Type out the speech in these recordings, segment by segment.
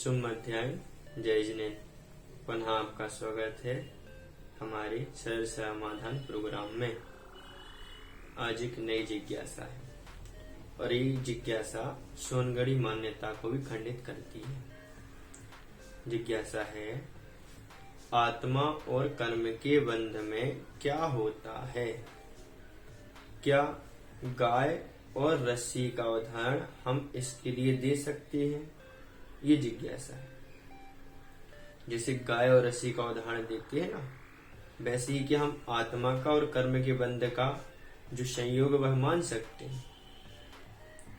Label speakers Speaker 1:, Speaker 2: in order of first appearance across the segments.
Speaker 1: शुभ मध्याह्न। जय जिनेन्द्र। पुनः आपका स्वागत है हमारे सरल समाधान प्रोग्राम में। आज एक नई जिज्ञासा है और ये जिज्ञासा सोनगढ़ी मान्यता को भी खंडित करती है। जिज्ञासा है, आत्मा और कर्म के बंध में क्या होता है? क्या गाय और रस्सी का उदाहरण हम इसके लिए दे सकते हैं? ये जिज्ञासा है। जैसे गाय और रस्सी का उदाहरण देते हैं ना, वैसे ही क्या हम आत्मा का और कर्म के बंध का जो संयोग वह मान सकते हैं?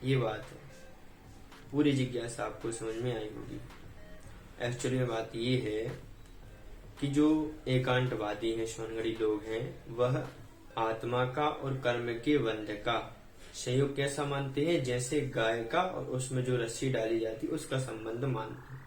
Speaker 1: ये बात है। पूरी जिज्ञासा आपको समझ में आई होगी। एक्चुअली में बात ये है कि जो एकांतवादी हैं, सोनगढ़ी लोग हैं, वह आत्मा का और कर्म के बंध का संयोग कैसा मानते हैं? जैसे गाय का और उसमें जो रस्सी डाली जाती है उसका संबंध मानते हैं।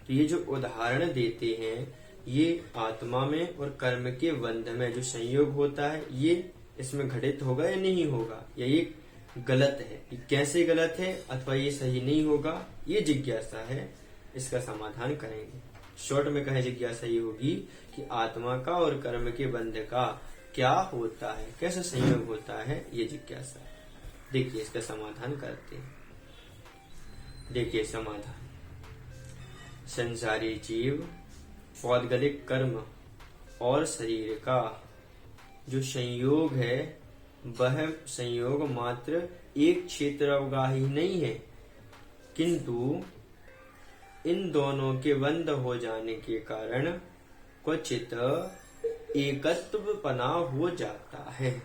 Speaker 1: तो ये जो उदाहरण देते हैं, ये आत्मा में और कर्म के बंध में जो संयोग होता है, ये इसमें घटित होगा या नहीं होगा, या ये गलत है? ये कैसे गलत है अथवा ये सही नहीं होगा, ये जिज्ञासा है। इसका समाधान करेंगे। शॉर्ट में कहे जिज्ञासा ये होगी कि आत्मा का और कर्म के बंध का क्या होता है, कैसे संयोग होता है, ये जिज्ञासा है। देखिए इसका समाधान करते हैं। देखिए समाधान, संसारी जीव, पौद्गलिक कर्म और शरीर का जो संयोग है, वह संयोग मात्र एक क्षेत्र अवगाही नहीं है, किंतु इन दोनों के बंध हो जाने के कारण क्वचित एकत्वपना हो जाता है।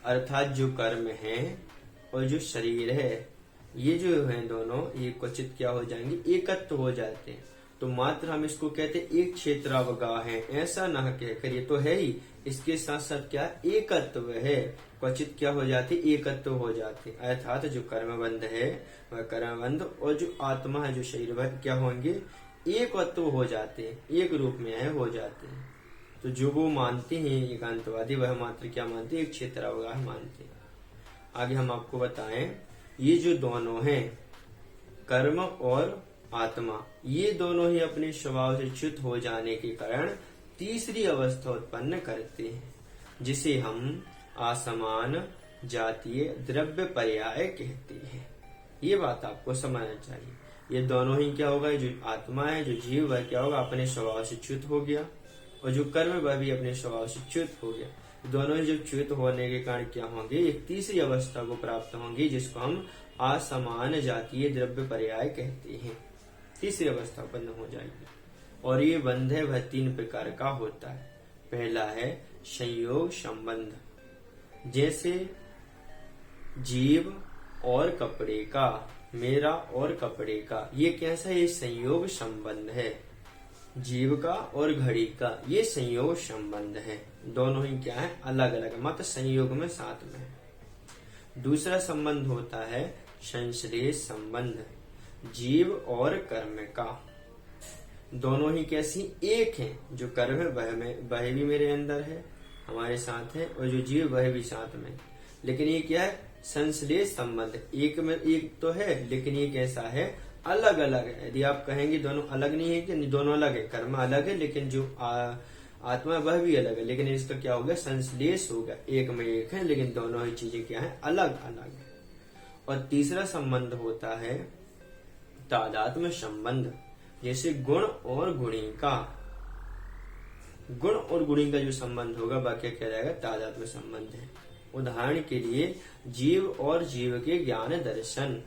Speaker 1: अर्थात जो कर्म है और जो शरीर है, ये जो है दोनों, ये क्वचित क्या हो जाएंगे? एकत्व हो जाते हैं। तो मात्र हम इसको कहते हैं एक क्षेत्र अवगाह है, ऐसा न कहकर, ये तो है ही, इसके साथ साथ क्या एकत्व है। क्वचित क्या हो जाते? एकत्व हो जाते। अर्थात जो कर्मबंध है वह कर्मबंध और जो आत्मा है, जो शरीर, वह क्या होंगे? एकत्व हो जाते हैं, एक रूप में है, हो जाते हैं। तो जो वो मानते हैं एकांतवादी, वह मात्र क्या मानते हैं? एक क्षेत्र अवगाह मानते हैं। आगे हम आपको बताएं, ये जो दोनों हैं, कर्म और आत्मा, ये दोनों ही अपने स्वभाव से च्युत हो जाने के कारण तीसरी अवस्था उत्पन्न करते हैं, जिसे हम असमान जातीय द्रव्य पर्याय कहते हैं। ये बात आपको समझना चाहिए। ये दोनों ही क्या होगा? जो आत्मा है, जो जीव, वह क्या होगा? अपने स्वभाव से च्युत हो गया, और जो कर्म वह भी अपने स्वभाव से च्युत हो गया। दोनों ही जब च्युत होने के कारण क्या होंगे? एक तीसरी अवस्था को प्राप्त होंगी, जिसको हम असमान जातीय द्रव्य पर्याय कहते हैं। तीसरी अवस्था उत्पन्न हो जाएगी। और ये बंध है वह तीन प्रकार का होता है। पहला है संयोग संबंध, जैसे जीव और कपड़े का, मेरा और कपड़े का, ये कैसा है? ये संयोग संबंध है। जीव का और घड़ी का, ये संयोग संबंध है। दोनों ही क्या है? अलग अलग, मात्र संयोग में साथ में है। दूसरा संबंध होता है संश्लेष संबंध, जीव और कर्म का। दोनों ही कैसी? एक है। जो कर्म है वह भी मेरे अंदर है, हमारे साथ है, और जो जीव वह भी साथ में। लेकिन ये क्या है? संश्लेष संबंध। एक में एक तो है, लेकिन ये कैसा है? अलग अलग है। यदि आप कहेंगे दोनों अलग नहीं है, कि दोनों अलग है, कर्म अलग है, लेकिन जो आत्मा वह भी अलग है, लेकिन इसका क्या हो गया? संश्लेष हो गया। एक में एक है, लेकिन दोनों ही चीजें क्या है? अलग अलग है। और तीसरा संबंध होता है तादात्म्य संबंध, जैसे गुण और गुणी का। गुण और गुणी का जो संबंध होगा वह क्या कहलाएगा? तादात्म्य संबंध है। उदाहरण के लिए जीव और जीव के ज्ञान दर्शन,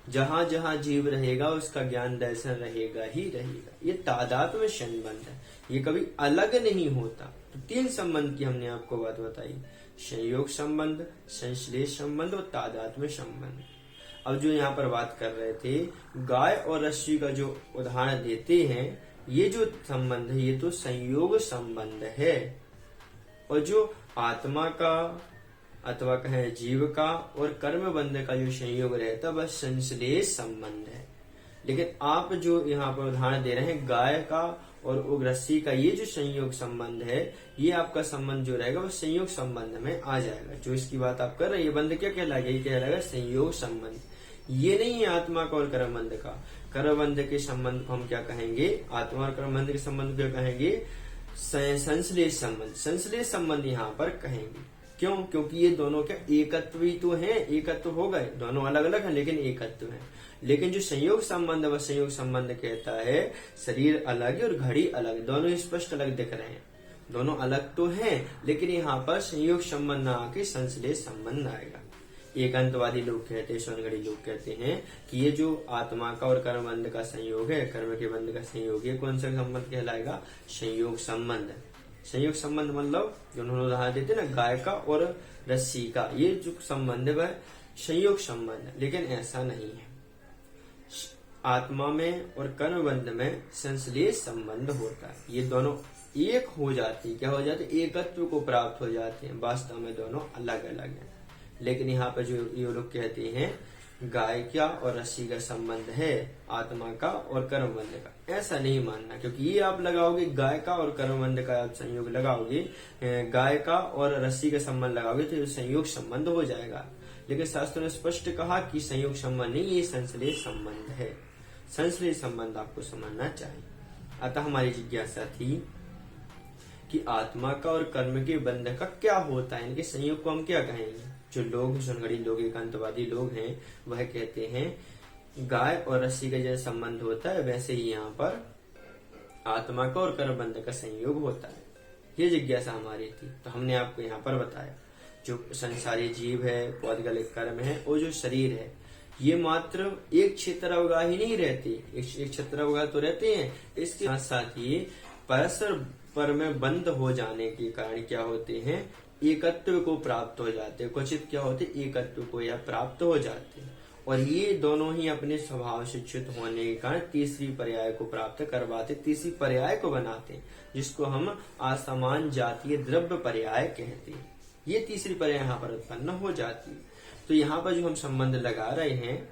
Speaker 1: जहां जहां जीव रहेगा उसका ज्ञान दर्शन रहेगा ही रहेगा। ये तादात्म्य संबंध है, ये कभी अलग नहीं होता। तो तीन संबंध की हमने आपको बात बताई, संयोग संबंध, संश्लेष संबंध और तादात्म्य संबंध। अब जो यहाँ पर बात कर रहे थे, गाय और रस्सी का जो उदाहरण देते हैं, ये जो संबंध है ये तो संयोग संबंध है। और जो आत्मा का अथवा कहें जीव का और कर्म बंध का जो संयोग रहता है वह संश्लेष संबंध है। लेकिन आप जो यहाँ पर उदाहरण दे रहे हैं गाय का और रस्सी का, ये जो संयोग संबंध है, ये आपका संबंध जो रहेगा वो संयोग संबंध में आ जाएगा। जो इसकी बात आप कर रहे हैं, ये बंध क्या कहलाएगा? ये कहलाएगा संयोग संबंध। ये नहीं है आत्मा का और कर्मबंध का। कर्मबंध के संबंध को हम क्या कहेंगे, आत्मा और कर्मबंध के संबंध को क्या कहेंगे, संश्लेष संबंध। संश्लेष संबंध यहाँ पर कहेंगे। क्यों? क्योंकि ये दोनों क्या एकत्व ही तो है, एकत्व हो गए, दोनों अलग अलग है लेकिन एकत्व है। लेकिन जो संयोग संबंध है वह संयोग संबंध कहता है शरीर अलग है और घड़ी अलग, दोनों स्पष्ट अलग दिख रहे हैं, दोनों अलग तो हैं, लेकिन यहाँ पर संयोग संबंध आके संश्लेष संबंध आएगा। एकांतवादी लोग कहते हैं, स्वनगढ़ी लोग कहते हैं कि ये जो आत्मा का और कर्म बंध का संयोग है, कर्म के बंध का संयोग, ये कौन सा संबंध कहलाएगा, संयोग संबंध। संयोग संबंध मतलब जो उन्होंने उदाहरण देते ना गाय का और रस्सी का, ये जो संबंध है वह संयोग संबंध, लेकिन ऐसा नहीं है। आत्मा में और कर्म बंध में संश्लेष संबंध होता है, ये दोनों एक हो जाती, क्या हो जाते, एकत्व को प्राप्त हो जाते हैं। वास्तव में दोनों अलग अलग हैं, लेकिन यहाँ पर जो ये लोग कहते हैं गाय का और रस्सी का संबंध है आत्मा का और कर्मबंध का, ऐसा नहीं मानना। क्योंकि ये आप लगाओगे गाय का और कर्मबंध का आप संयोग लगाओगे, गाय का और रस्सी का संबंध लगाओगे तो संयोग संबंध हो जाएगा। लेकिन शास्त्रों ने स्पष्ट कहा कि संयोग संबंध नहीं, ये संश्लेष संबंध है। संश्लेष संबंध आपको समझना चाहिए। अतः हमारी जिज्ञासा थी कि आत्मा का और कर्म के बंध का क्या होता है, इनके संयोग को हम क्या कहेंगे। जो लोग स्वनगढ़ी लोग, एकांतवादी लोग हैं, वह कहते हैं गाय और रस्सी का जैसा संबंध होता है वैसे ही यहाँ पर आत्मा का और कर्म बंध का संयोग होता है। ये जिज्ञासा हमारी थी, तो हमने आपको यहाँ पर बताया जो संसारी जीव है, पौद्गलिक कर्म है और जो शरीर है, ये मात्र एक क्षेत्रावगाह ही नहीं रहती, एक क्षेत्रावगाह तो रहते हैं, इसके साथ साथ ये परस्पर पर में बंद हो जाने के कारण क्या होते हैं, एकत्व को प्राप्त हो जाते हैं। क्वचित क्या होते, एकत्व को यह प्राप्त हो जाते हैं। और ये दोनों ही अपने स्वभाव से च्युत होने के कारण तीसरी पर्याय को प्राप्त करवाते, तीसरी पर्याय को बनाते हैं, जिसको हम असमान जातीय द्रव्य पर्याय कहते हैं। ये तीसरी पर्याय यहाँ पर उत्पन्न हो जाती है। तो यहाँ पर जो हम संबंध लगा रहे हैं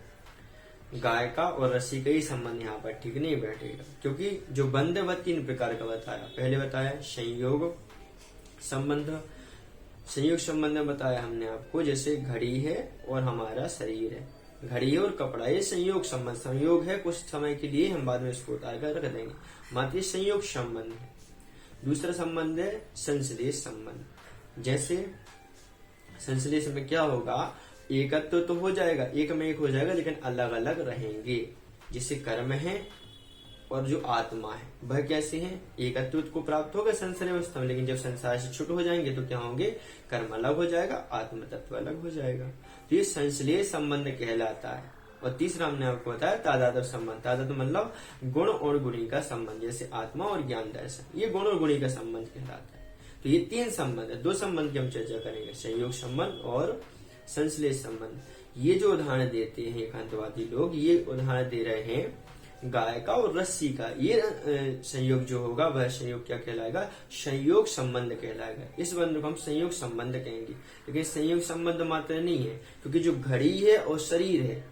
Speaker 1: गाय का और रस्सी का ही संबंध यहाँ पर ठीक नहीं बैठेगा, क्योंकि जो बंध वह 3 प्रकार का बताया। पहले बताया संयोग संबंध, संयोग संबंध में बताया हमने आपको जैसे घड़ी है और हमारा शरीर है, घड़ी और कपड़ा, ये संयोग संबंध। संयोग है कुछ समय के लिए, हम बाद में इसको उतार कर रख देंगे, मात्र संयोग संबंध है। दूसरा संबंध है संश्लेष संबंध। जैसे संश्लेष में क्या होगा, एकत्व तो हो जाएगा, एक में एक हो जाएगा, लेकिन अलग अलग रहेंगे। जिसे कर्म है और जो आत्मा है वह कैसे हैं, एकत्व को प्राप्त होगा संसार अवस्था में, लेकिन जब संसार से छूट हो जाएंगे तो क्या होंगे, कर्म अलग हो जाएगा, आत्म तत्व अलग हो जाएगा। तो ये संश्लेष संबंध कहलाता है। और तीसरा हमने आपको बताया तादात्म्य संबंध। तादात्म्य मतलब गुण और गुणी का संबंध, जैसे आत्मा और ज्ञान दर्शन, ये गुण और गुणी का संबंध कहलाता है। तो ये 3 संबंध है, 2 संबंध की हम चर्चा करेंगे, संयोग संबंध और संश्लेष संबंध। ये जो उदाहरण देते हैं एकांतवादी लोग, ये उदाहरण दे रहे हैं गाय का और रस्सी का। ये संयोग जो होगा वह संयोग क्या कहलाएगा, संयोग संबंध कहलाएगा। इस बंध को हम संयोग संबंध कहेंगे। लेकिन संयोग संबंध मात्र नहीं है, क्योंकि जो घड़ी है और शरीर है,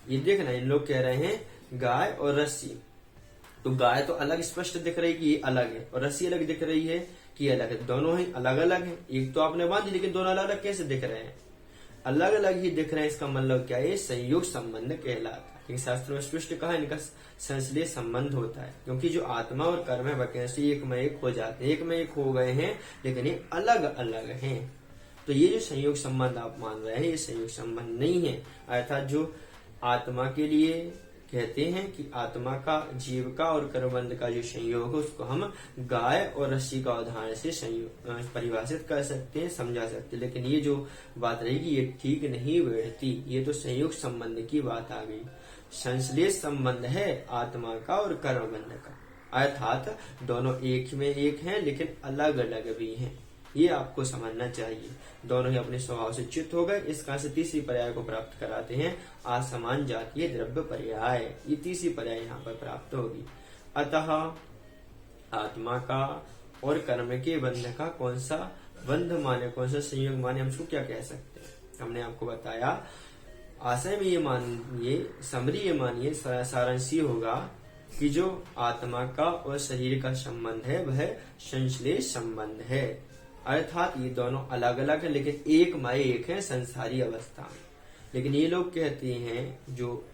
Speaker 1: ये देखना, इन लोग कह रहे हैं गाय और रस्सी, तो गाय तो अलग स्पष्ट दिख रही कि ये अलग है, और रस्सी अलग दिख रही है कि अलग है। दोनों ही अलग अलग है, एक तो आपने बांधी, लेकिन दोनों अलग अलग कैसे दिख रहे हैं, अलग अलग ही दिख रहे हैं। इसका मतलब क्या है, संयोग संबंध कहलाता है। लेकिन शास्त्रों में स्पष्ट कहा इनका संश्लेष संबंध होता है, क्योंकि जो आत्मा और कर्म है वह कैसे एक में एक हो जाते हैं, एक में एक हो गए हैं, लेकिन ये अलग अलग हैं। तो ये जो संयोग संबंध आप मान रहे हैं, ये संयोग संबंध नहीं है। अर्थात जो आत्मा के लिए कहते हैं कि आत्मा का, जीव का और कर्मबंध का जो संयोग है, उसको हम गाय और रस्सी का उदाहरण से संयोग परिभाषित कर सकते हैं, समझा सकते हैं। लेकिन ये जो बात रहेगी ये ठीक नहीं बैठती, ये तो संयोग संबंध की बात आ गई। संश्लेष संबंध है आत्मा का और कर्मबंध का, अर्थात दोनों एक में एक हैं लेकिन अलग अलग भी हैं। ये आपको समझना चाहिए। दोनों ही अपने स्वभाव से च्युत हो गए, इस कारण से तीसरी पर्याय को प्राप्त कराते हैं असमान जातीय द्रव्य पर्याय। ये तीसरी पर्याय यहाँ पर प्राप्त होगी। अतः आत्मा का और कर्म के बंध का कौन सा बंध माने, कौन सा संयोग माने, हम उसको क्या कह सकते हैं, हमने आपको बताया। आशय में ये मानिए, समरी ये मानिए, सारांश ये होगा कि जो आत्मा का और शरीर का संबंध है वह संश्लेष संबंध है। अर्थात ये दोनों अलग अलग है, लेकिन एक में एक है संसारी अवस्था में। लेकिन ये लोग कहते हैं जो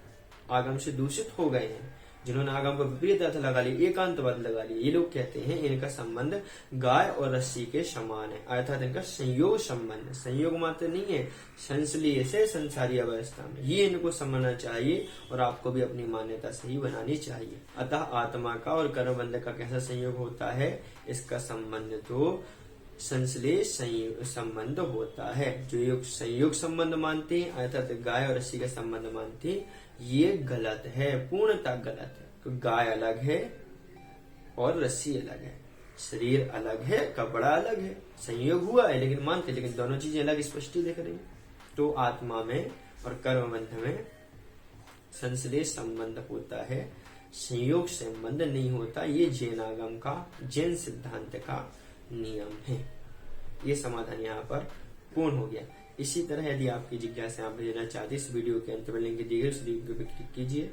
Speaker 1: आगम से दूषित हो गए हैं, जिन्होंने आगम को विपरीत अर्थ लगा लिया, एकांतवाद लगा लिया, ये लोग कहते हैं इनका संबंध गाय और रस्सी के समान है, अर्थात इनका संयोग संबंध, संयोग मात्र नहीं है, संसलीय से संसारी अवस्था में, ये इनको समझना चाहिए और आपको भी अपनी मान्यता सही बनानी चाहिए। अतः आत्मा का और कर्मबंध का कैसा संयोग होता है, इसका संबंध तो संश्लेष संबंध होता है। जो योग संयोग संबंध मानते हैं अर्थात गाय और रस्सी का संबंध मानते हैं, ये गलत है, पूर्णतः गलत है। तो गाय अलग है और रस्सी अलग है, शरीर अलग है, कपड़ा अलग है, संयोग हुआ है लेकिन मानते, लेकिन दोनों चीजें अलग स्पष्ट दिख रही है। तो आत्मा में और कर्मबंध में संश्लेष संबंध होता है, संयोग संबंध नहीं होता। ये जैन आगम का, जैन सिद्धांत का नियम है। ये समाधान यहाँ पर पूर्ण हो गया। इसी तरह यदि आपकी जिज्ञासा आप भेजना चाहते इस वीडियो के अंत में लिंक दिए गए उस लिंक पे क्लिक कीजिए,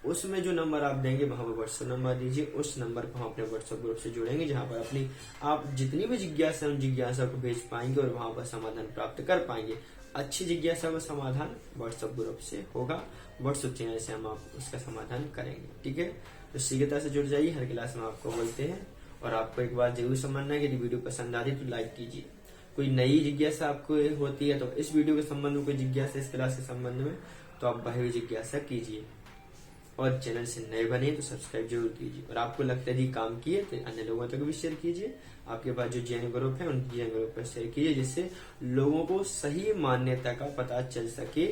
Speaker 1: उसमें जो नंबर आप देंगे वहां पर व्हाट्सएप नंबर दीजिए, उस नंबर को हम अपने व्हाट्सएप ग्रुप से जोड़ेंगे जहां पर अपनी आप जितनी भी जिज्ञासा उन जिज्ञासा को भेज पाएंगे और वहां पर समाधान प्राप्त कर पाएंगे। अच्छी जिज्ञासा का समाधान व्हाट्सएप ग्रुप से होगा, व्हाट्सएप चैनल से हम आप उसका समाधान करेंगे। ठीक है, तो शीघ्रता से जुड़ जाइए, हर क्लास में आपको बोलते हैं। और आपको एक बात जरूर समझना है कि यदि वीडियो पसंद आती तो लाइक कीजिए। कोई नई जिज्ञासा आपको होती है तो इस वीडियो के संबंध में कोई जिज्ञासा इस क्लास के संबंध में, तो आप वही जिज्ञासा कीजिए। और चैनल से नए बने तो सब्सक्राइब जरूर कीजिए। और आपको लगता है काम किए तो अन्य लोगों तक भी शेयर कीजिए। आपके पास जो जैन ग्रुप है उन जैन ग्रुप पर शेयर कीजिए, जिससे लोगों को सही मान्यता का पता चल सके,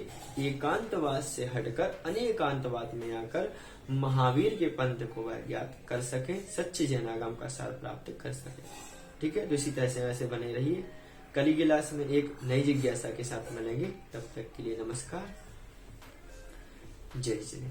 Speaker 1: एकांतवाद से हटकर अनेकांतवाद में आकर महावीर के पंथ को वह ज्ञात कर सके, सच्चे जैनागम का सार प्राप्त कर सके। ठीक है, तो इसी तरह से वैसे बने रहिए। कल की क्लास में एक नई जिज्ञासा के साथ मिलेंगे, तब तक के लिए नमस्कार, जय जय।